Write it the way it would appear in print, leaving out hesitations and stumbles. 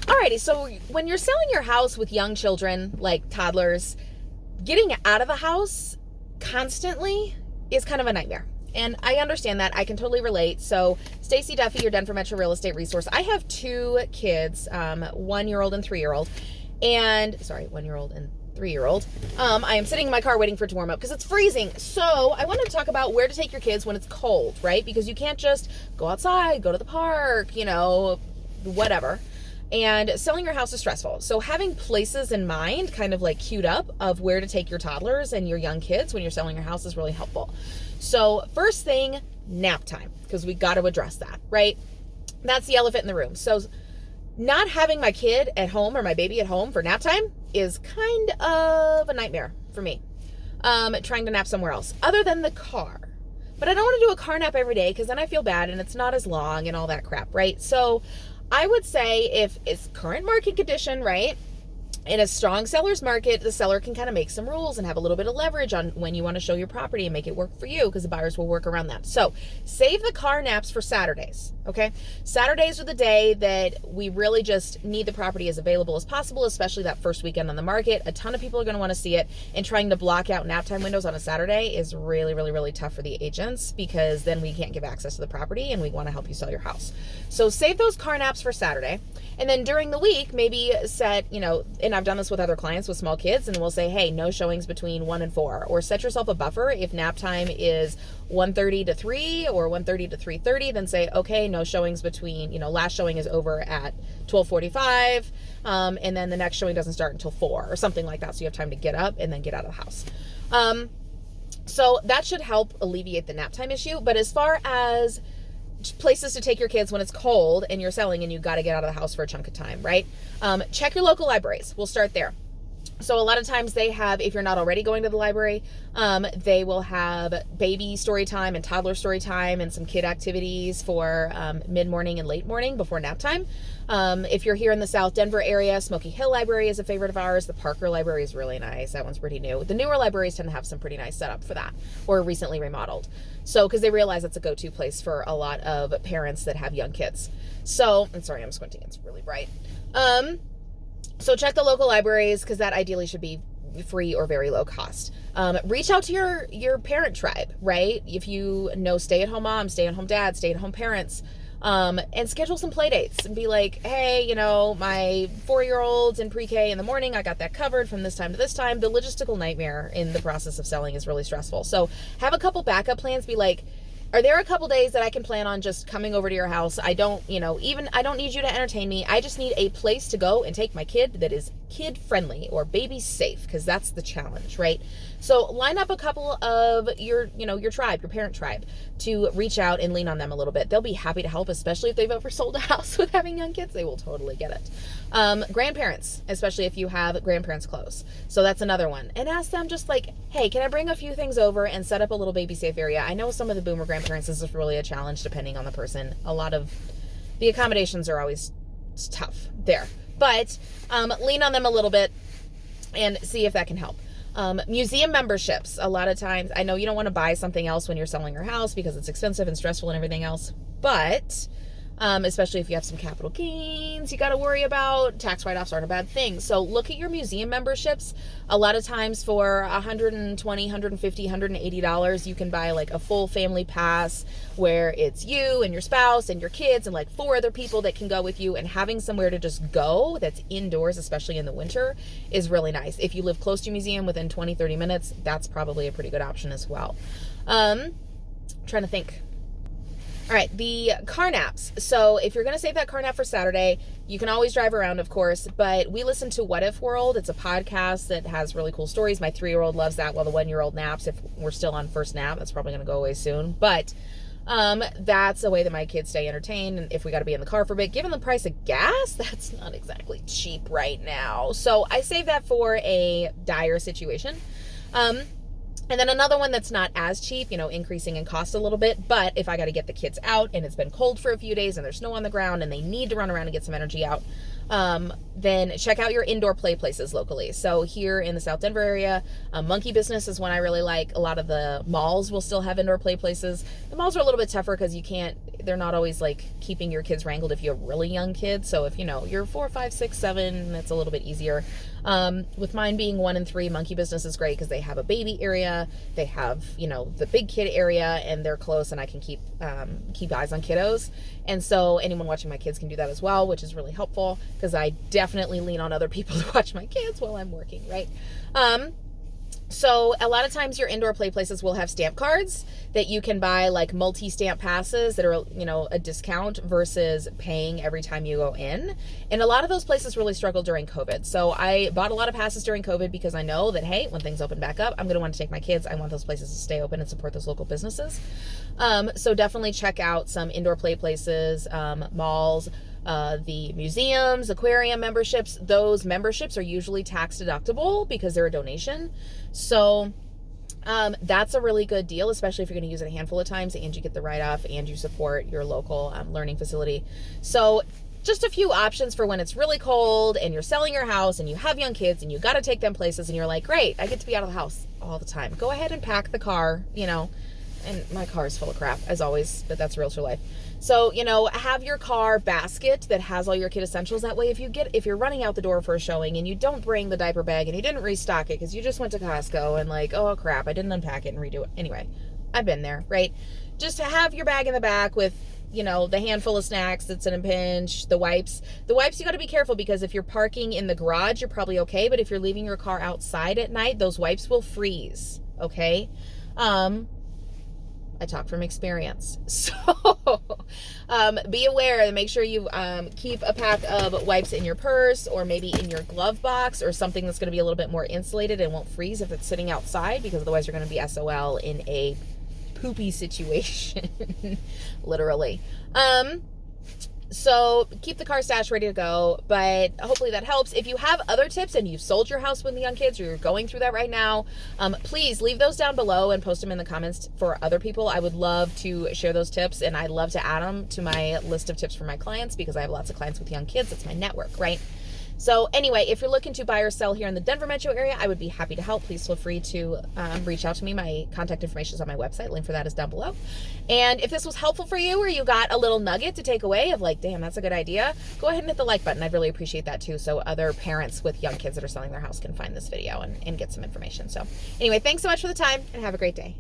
Alrighty, so when you're selling your house with young children, like toddlers, getting out of the house constantly is kind of a nightmare. And I understand that. I can totally relate. So Stacie Duffy, your Denver Metro real estate resource. I have two kids, 1-year-old and 3-year-old. And, sorry, 1-year-old and 3-year-old. I am sitting in my car waiting for it to warm up because it's freezing. So I wanted to talk about where to take your kids when it's cold, right? Because you can't just go outside, go to the park, whatever. And selling your house is stressful. So having places in mind, kind of like queued up, of where to take your toddlers and your young kids when you're selling your house is really helpful. So first thing, nap time, because we got to address that, right? That's the elephant in the room. So not having my kid at home or my baby at home for nap time is kind of a nightmare for me. Trying to nap somewhere else other than the car. But I don't want to do a car nap every day because then I feel bad and it's not as long and all that crap, right? So I would say if it's current market condition, right, in a strong seller's market, the seller can kind of make some rules and have a little bit of leverage on when you want to show your property and make it work for you, because the buyers will work around that. So save the car naps for Saturdays, okay? Saturdays are the day that we really just need the property as available as possible, especially that first weekend on the market. A ton of people are going to want to see it, and trying to block out nap time windows on a Saturday is really, really, really tough for the agents, because then we can't give access to the property and we want to help you sell your house. So save those car naps for Saturday. And then during the week, maybe set, and I've done this with other clients with small kids, and we'll say, hey, no showings between 1 and 4, or set yourself a buffer. If nap time is 1:30 to 3 or 1:30 to 3:30, then say, okay, no showings between, last showing is over at 12:45, and then the next showing doesn't start until 4 or something like that. So you have time to get up and then get out of the house. So that should help alleviate the nap time issue. But as far as places to take your kids when it's cold and you're selling and you got to get out of the house for a chunk of time, right? Check your local libraries. We'll start there. So a lot of times they have, if you're not already going to the library, they will have baby story time and toddler story time and some kid activities for mid-morning and late morning before nap time. If you're here in the South Denver area, Smoky Hill Library is a favorite of ours. The Parker Library is really nice. That one's pretty new. The newer libraries tend to have some pretty nice setup for that, or recently remodeled. So, because they realize it's a go-to place for a lot of parents that have young kids. So, I'm sorry, I'm squinting. It's really bright. So check the local libraries, because that ideally should be free or very low cost. Reach out to your parent tribe, right? If you know stay-at-home moms, stay-at-home dads, stay-at-home parents, and schedule some play dates and be like, hey, my 4-year-old's in pre-K in the morning. I got that covered from this time to this time. The logistical nightmare in the process of selling is really stressful. So have a couple backup plans. Be like, are there a couple days that I can plan on just coming over to your house? I don't, I don't need you to entertain me. I just need a place to go and take my kid that is kid friendly or baby safe, because that's the challenge, right? So line up a couple of your tribe, your parent tribe, to reach out and lean on them a little bit. They'll be happy to help, especially if they've oversold a house with having young kids. They will totally get it. Grandparents, especially if you have grandparents close. So that's another one. And ask them just like, hey, can I bring a few things over and set up a little baby safe area? I know some of the boomer grandparents, this is really a challenge depending on the person. A lot of the accommodations are always tough there. But lean on them a little bit and see if that can help. Museum memberships. A lot of times, I know you don't want to buy something else when you're selling your house because it's expensive and stressful and everything else, but especially if you have some capital gains you got to worry about. Tax write-offs aren't a bad thing. So look at your museum memberships. A lot of times for $120, $150, $180, you can buy like a full family pass where it's you and your spouse and your kids and like 4 other people that can go with you, and having somewhere to just go that's indoors, especially in the winter, is really nice. If you live close to a museum within 20, 30 minutes, that's probably a pretty good option as well. Trying to think. All right, the car naps. So if you're going to save that car nap for Saturday, you can always drive around, of course, but we listen to What If World. It's a podcast that has really cool stories. My 3-year-old loves that while the 1-year-old naps. If we're still on first nap, that's probably going to go away soon. But that's a way that my kids stay entertained. And if we got to be in the car for a bit, given the price of gas, that's not exactly cheap right now. So I save that for a dire situation. And then another one that's not as cheap, increasing in cost a little bit, but if I got to get the kids out and it's been cold for a few days and there's snow on the ground and they need to run around and get some energy out, then check out your indoor play places locally. So here in the South Denver area, Monkey Business is one I really like. A lot of the malls will still have indoor play places. The malls are a little bit tougher because they're not always like keeping your kids wrangled if you have really young kids. So if you're 4, 5, 6, 7, it's a little bit easier. With mine being 1 and 3, Monkey Business is great because they have a baby area, they have the big kid area, and they're close, and I can keep eyes on kiddos. And so anyone watching my kids can do that as well, which is really helpful because I definitely lean on other people to watch my kids while I'm working, right? So a lot of times your indoor play places will have stamp cards that you can buy, like multi-stamp passes that are, a discount versus paying every time you go in. And a lot of those places really struggled during COVID. So I bought a lot of passes during COVID because I know that, hey, when things open back up, I'm going to want to take my kids. I want those places to stay open and support those local businesses. So definitely check out some indoor play places, malls, the museums, aquarium memberships. Those memberships are usually tax deductible because they're a donation. So that's a really good deal, especially if you're going to use it a handful of times and you get the write-off and you support your local learning facility. So just a few options for when it's really cold and you're selling your house and you have young kids and you got to take them places and you're like, great, I get to be out of the house all the time. Go ahead and pack the car, and my car is full of crap as always, but that's realtor life. So, have your car basket that has all your kid essentials. That way, if you're running out the door for a showing and you don't bring the diaper bag and you didn't restock it because you just went to Costco and like, oh crap, I didn't unpack it and redo it. Anyway, I've been there, right? Just to have your bag in the back with, the handful of snacks that's in a pinch, the wipes. The wipes, you got to be careful because if you're parking in the garage, you're probably okay. But if you're leaving your car outside at night, those wipes will freeze, okay? I talk from experience. So be aware and make sure you keep a pack of wipes in your purse or maybe in your glove box or something that's going to be a little bit more insulated and won't freeze if it's sitting outside, because otherwise you're going to be SOL in a poopy situation, literally. So keep the car stash ready to go, but hopefully that helps. If you have other tips and you've sold your house with the young kids or you're going through that right now, please leave those down below and post them in the comments for other people. I would love to share those tips, and I'd love to add them to my list of tips for my clients because I have lots of clients with young kids. That's my network, right? So anyway, if you're looking to buy or sell here in the Denver metro area, I would be happy to help. Please feel free to reach out to me. My contact information is on my website. Link for that is down below. And if this was helpful for you or you got a little nugget to take away of like, damn, that's a good idea, go ahead and hit the like button. I'd really appreciate that too, so other parents with young kids that are selling their house can find this video and get some information. So anyway, thanks so much for the time and have a great day.